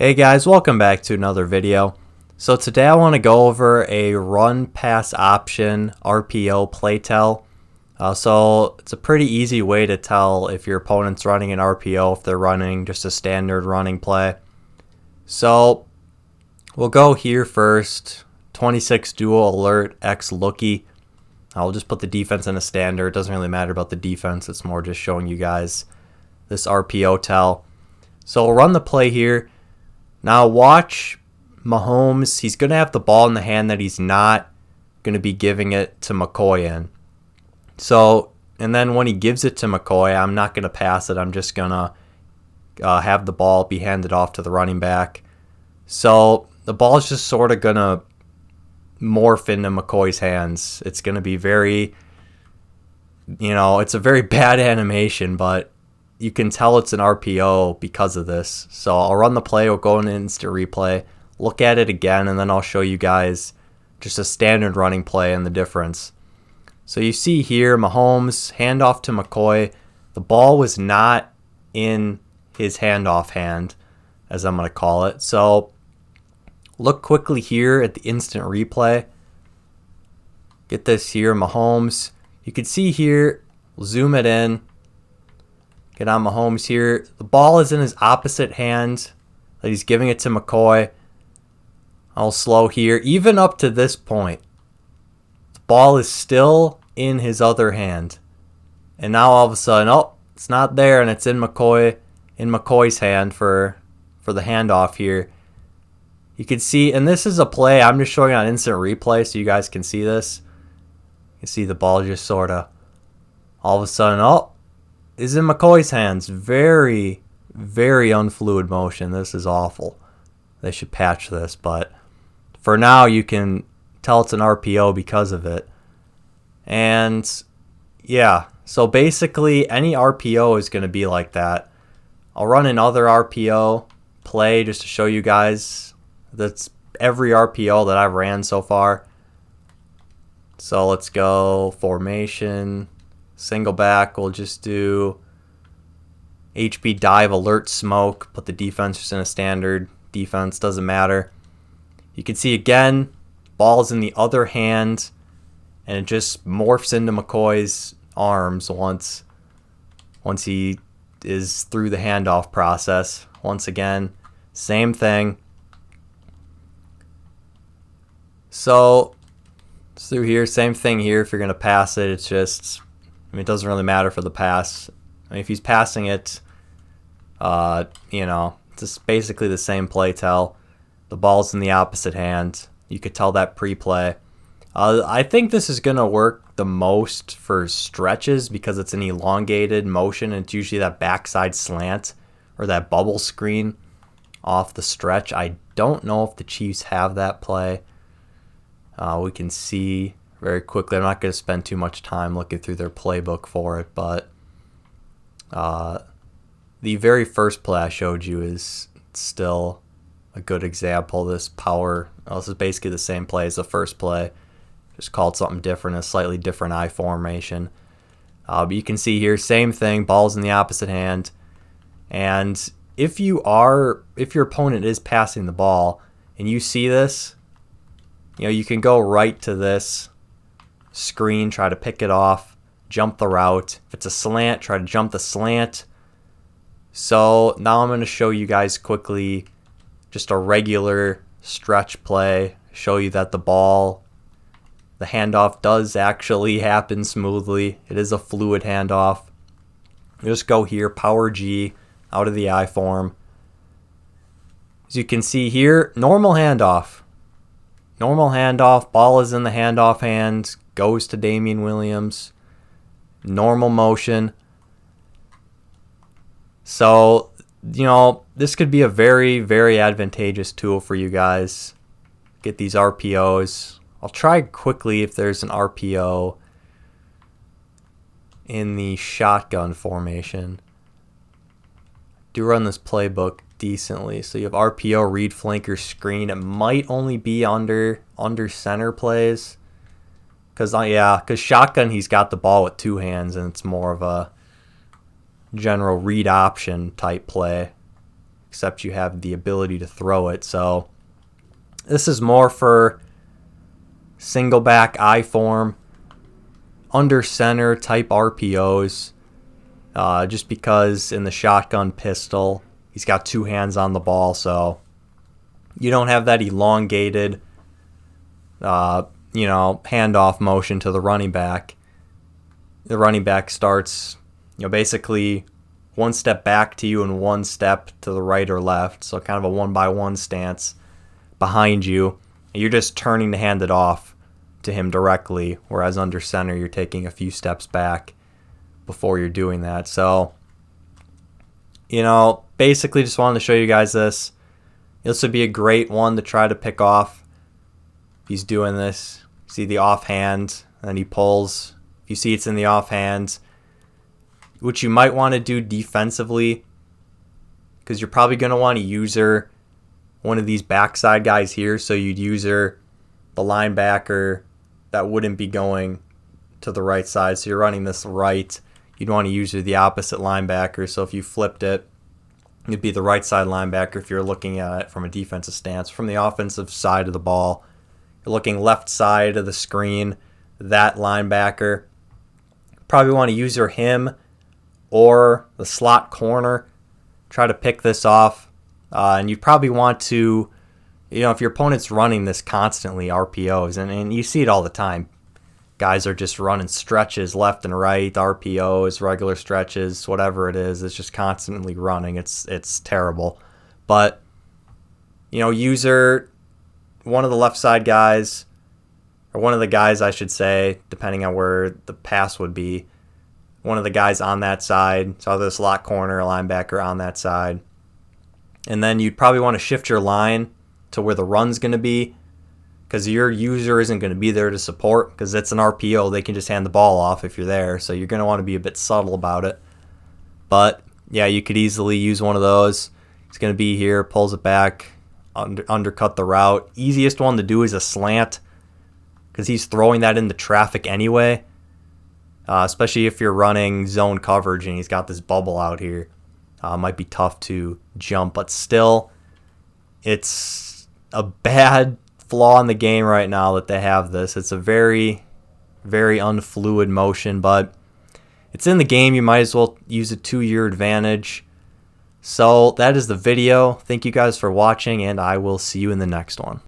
Hey guys, welcome back to another video. So today I want to go over a run pass option RPO play tell. So it's a pretty easy way to tell if your opponent's running an RPO, if they're running just a standard running play. So we'll go here first. 26 dual alert X looky. I'll just put the defense in a standard. It doesn't really matter about the defense. It's more just showing you guys this RPO tell. So we'll run the play here. Now watch Mahomes. He's going to have the ball in the hand that he's not going to be giving it to McCoy in. So, and then when he gives it to McCoy, I'm not going to pass it. I'm just going to have the ball be handed off to the running back. So the ball is just sort of going to morph into McCoy's hands. It's going to be very, it's a very bad animation, but you can tell it's an RPO because of this. So I'll run the play, we'll go in instant replay, look at it again, and then I'll show you guys just a standard running play and the difference. So you see here, Mahomes, handoff to McCoy. The ball was not in his handoff hand, as I'm going to call it. So look quickly here at the instant replay. Get this here, Mahomes. You can see here, we'll zoom it in. Get on Mahomes here. The ball is in his opposite hand that he's giving it to McCoy. I'll slow here. Even up to this point, the ball is still in his other hand. And now all of a sudden, oh, it's not there and it's in McCoy's hand for the handoff here. You can see, and this is a play I'm just showing on instant replay so you guys can see this. You can see the ball just sort of all of a sudden, oh, is in McCoy's hands. Very, very unfluid motion. This is awful. They should patch this, but for now you can tell it's an RPO because of it. And yeah, so basically any RPO is going to be like that. I'll run another RPO play just to show you guys. That's every RPO that I've ran so far. So let's go formation. Single back, we'll just do HB dive, alert, smoke, put the defense just in a standard defense, doesn't matter. You can see again, ball's in the other hand, and it just morphs into McCoy's arms once he is through the handoff process. Once again, same thing. So, it's through here, same thing here. If you're going to pass it, it's just, it doesn't really matter for the pass. If he's passing it, it's just basically the same play tell. The ball's in the opposite hand. You could tell that pre-play. I think this is going to work the most for stretches because it's an elongated motion. And it's usually that backside slant or that bubble screen off the stretch. I don't know if the Chiefs have that play. We can see very quickly. I'm not going to spend too much time looking through their playbook for it, but the very first play I showed you is still a good example. This is basically the same play as the first play, just called something different, a slightly different eye formation. But you can see here, same thing, ball's in the opposite hand. And if your opponent is passing the ball and you see this, you can go right to this screen, try to pick it off, jump the route. If it's a slant, try to jump the slant. So now I'm going to show you guys quickly just a regular stretch play, show you that the handoff does actually happen smoothly. It is a fluid handoff. Just go here, power G, out of the I form. As you can see here, normal handoff. Normal handoff, ball is in the handoff hand, goes to Damian Williams. Normal motion. So, this could be a very, very advantageous tool for you guys. Get these RPOs. I'll try quickly if there's an RPO in the shotgun formation. Do run this playbook decently. So you have RPO, read, flanker, screen. It might only be under center plays. Because shotgun, he's got the ball with two hands, and it's more of a general read option type play. except you have the ability to throw it. So this is more for single back I form, under center type RPOs, just because in the shotgun pistol he's got two hands on the ball, so you don't have that elongated handoff motion to the running back. The running back starts basically one step back to you and one step to the right or left, so kind of a 1-by-1 stance behind you, and you're just turning to hand it off to him directly, whereas under center you're taking a few steps back before you're doing that. So basically just wanted to show you guys this. This would be a great one to try to pick off. If he's doing this, see the offhand, and then he pulls. If you see it's in the offhand, which you might want to do defensively, because you're probably going to want to user one of these backside guys here. So you'd user the linebacker that wouldn't be going to the right side. So you're running this right. You'd want to user the opposite linebacker. So if you flipped it, it'd be the right side linebacker if you're looking at it from a defensive stance. From the offensive side of the ball, you're looking left side of the screen, that linebacker. Probably want to user him or the slot corner. Try to pick this off. And you probably want to, if your opponent's running this constantly, RPOs, and you see it all the time. Guys are just running stretches left and right, RPOs, regular stretches, whatever it is. It's just constantly running. It's terrible. But, user one of the left side guys, or one of the guys, I should say, depending on where the pass would be, one of the guys on that side, so either the slot corner or linebacker on that side. And then you'd probably want to shift your line to where the run's going to be, because your user isn't going to be there to support, because it's an RPO. They can just hand the ball off if you're there, so you're going to want to be a bit subtle about it. But, yeah, you could easily use one of those. It's going to be here, pulls it back, undercut the route. Easiest one to do is a slant, because he's throwing that into traffic anyway, especially if you're running zone coverage and he's got this bubble out here. Might be tough to jump, but still, it's a bad flaw in the game right now that they have this. It's a very, very unfluid motion, but it's in the game. You might as well use it to your advantage. So that is the video. Thank you guys for watching, and I will see you in the next one.